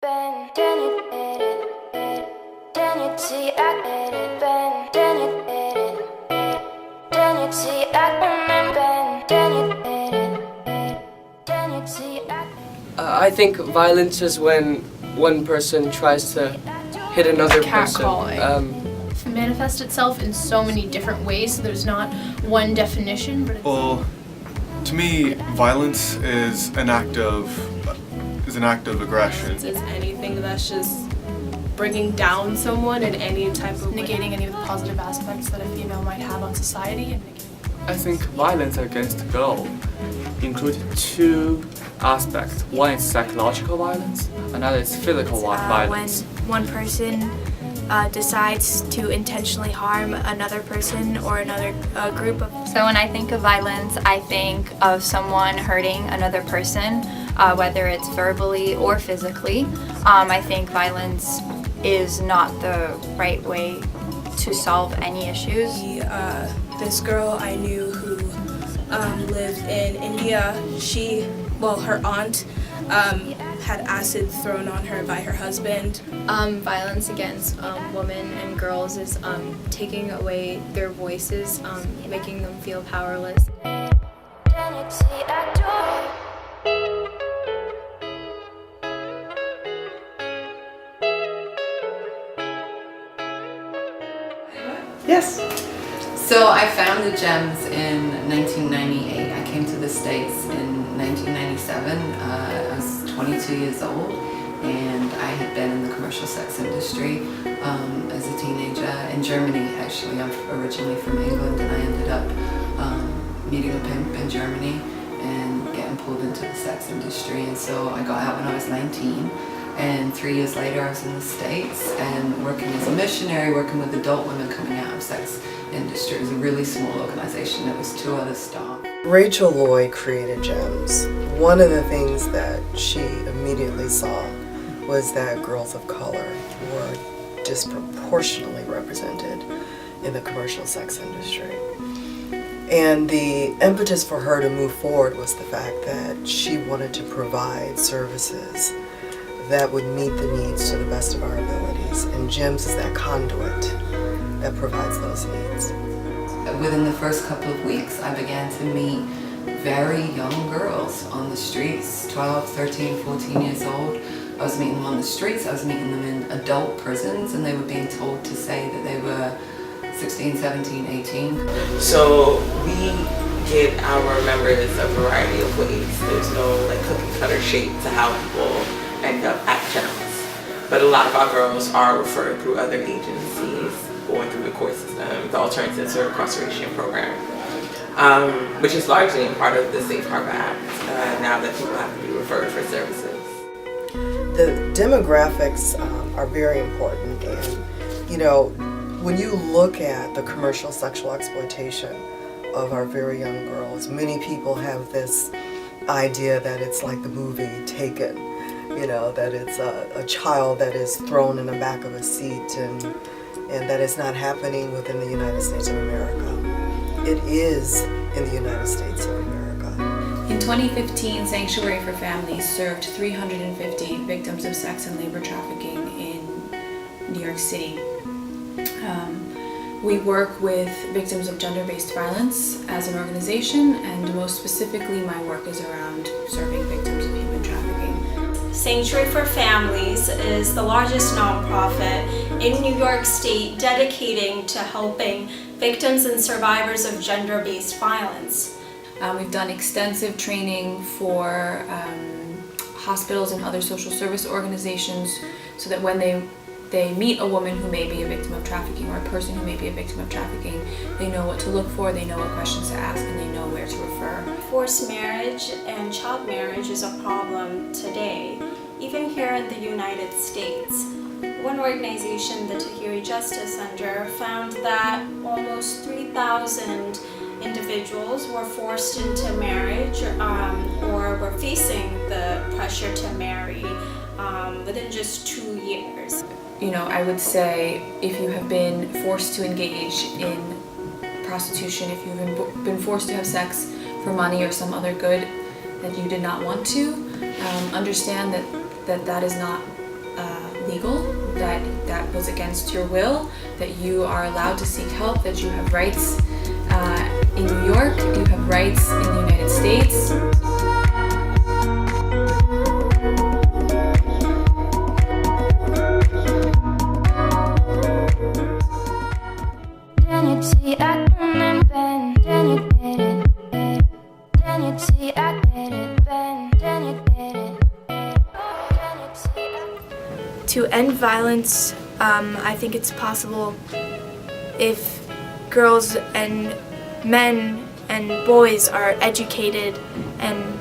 Ben, then you did it. Then you see I did it. Ben, then you did it. Then you see I remember. Then you did it. Then you see I. I think violence is when one person tries to hit another person. Catcalling. Manifest itself in so many different ways, so there's not one definition, but it's... Well, to me, violence is an act of aggression. Is anything that's just bringing down someone in any type of negating any of the positive aspects that a female might have on society. I think violence against a girl includes two aspects. One is psychological violence, another is physical violence. When one person decides to intentionally harm another person or another group of... So when I think of violence, I think of someone hurting another person, whether it's verbally or physically. I think violence is not the right way to solve any issues. This girl I knew who lived in India, her aunt had acid thrown on her by her husband. Violence against women and girls is taking away their voices, making them feel powerless. Then you see I do it. Yes. So I found the Gems in 1998. I came to the States in 1997. I was 22 years old and I had been in the commercial sex industry as a teenager in Germany. Actually, I'm originally from England and I ended up meeting a pimp in Germany and getting pulled into the sex industry. And so I got out when I was 19. And 3 years later, I was in the States and working as a missionary, working with adult women coming out of sex industry. It was a really small organization. It was 2 other staff. Rachel Lloyd created GEMS. One of the things that she immediately saw was that girls of color were disproportionately represented in the commercial sex industry. And the impetus for her to move forward was the fact that she wanted to provide services that would meet the needs to the best of our abilities. And GEMS is that conduit that provides those needs. Within the first couple of weeks, I began to meet very young girls on the streets, 12, 13, 14 years old. I was meeting them on the streets, I was meeting them in adult prisons, and they were being told to say that they were 16, 17, 18. So we give our members a variety of ways. There's no cookie cutter shape to how people end up at GEMS. But a lot of our girls are referred through other agencies going through the court system, the Alternative to Incarceration Program, which is largely a part of the Safe Harbor Act, now that people have to be referred for services. The demographics are very important, and when you look at the commercial sexual exploitation of our very young girls, many people have this idea that it's like the movie Taken. That it's a child that is thrown in the back of a seat and that it's not happening within the United States of America. It is in the United States of America. In 2015, Sanctuary for Families served 350 victims of sex and labor trafficking in New York City. We work with victims of gender-based violence as an organization, and most specifically my work is around serving victims of human trafficking. Sanctuary for Families is the largest nonprofit in New York State dedicating to helping victims and survivors of gender-based violence. We've done extensive training for hospitals and other social service organizations so that when they meet a woman who may be a victim of trafficking or a person who may be a victim of trafficking, they know what to look for, they know what questions to ask, and they know where to refer. Forced marriage and child marriage is a problem today, even here in the United States. One organization, the Tahiri Justice Center, found that almost 3,000 individuals were forced into marriage or were facing the pressure to marry within just 2 years. I would say if you have been forced to engage in prostitution, if you've been forced to have sex for money or some other good that you did not want to, understand that is not legal, that was against your will, that you are allowed to seek help, that you have rights in New York, you have rights in the United States. To end violence, I think it's possible if girls and men and boys are educated and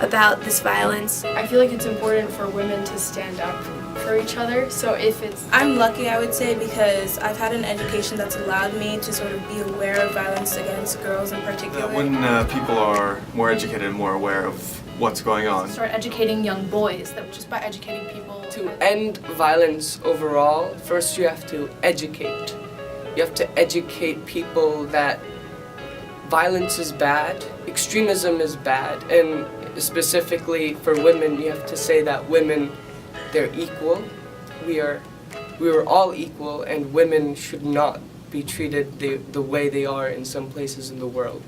about this violence. I feel like it's important for women to stand up for each other. So if it's... I'm lucky, I would say, because I've had an education that's allowed me to sort of be aware of violence against girls in particular. When people are more educated and more aware of what's going on. Start educating young boys, that just by educating people. To end violence overall, first you have to educate. You have to educate people that violence is bad, extremism is bad, and specifically for women, you have to say that women, they're equal. We are all equal, and women should not be treated the way they are in some places in the world.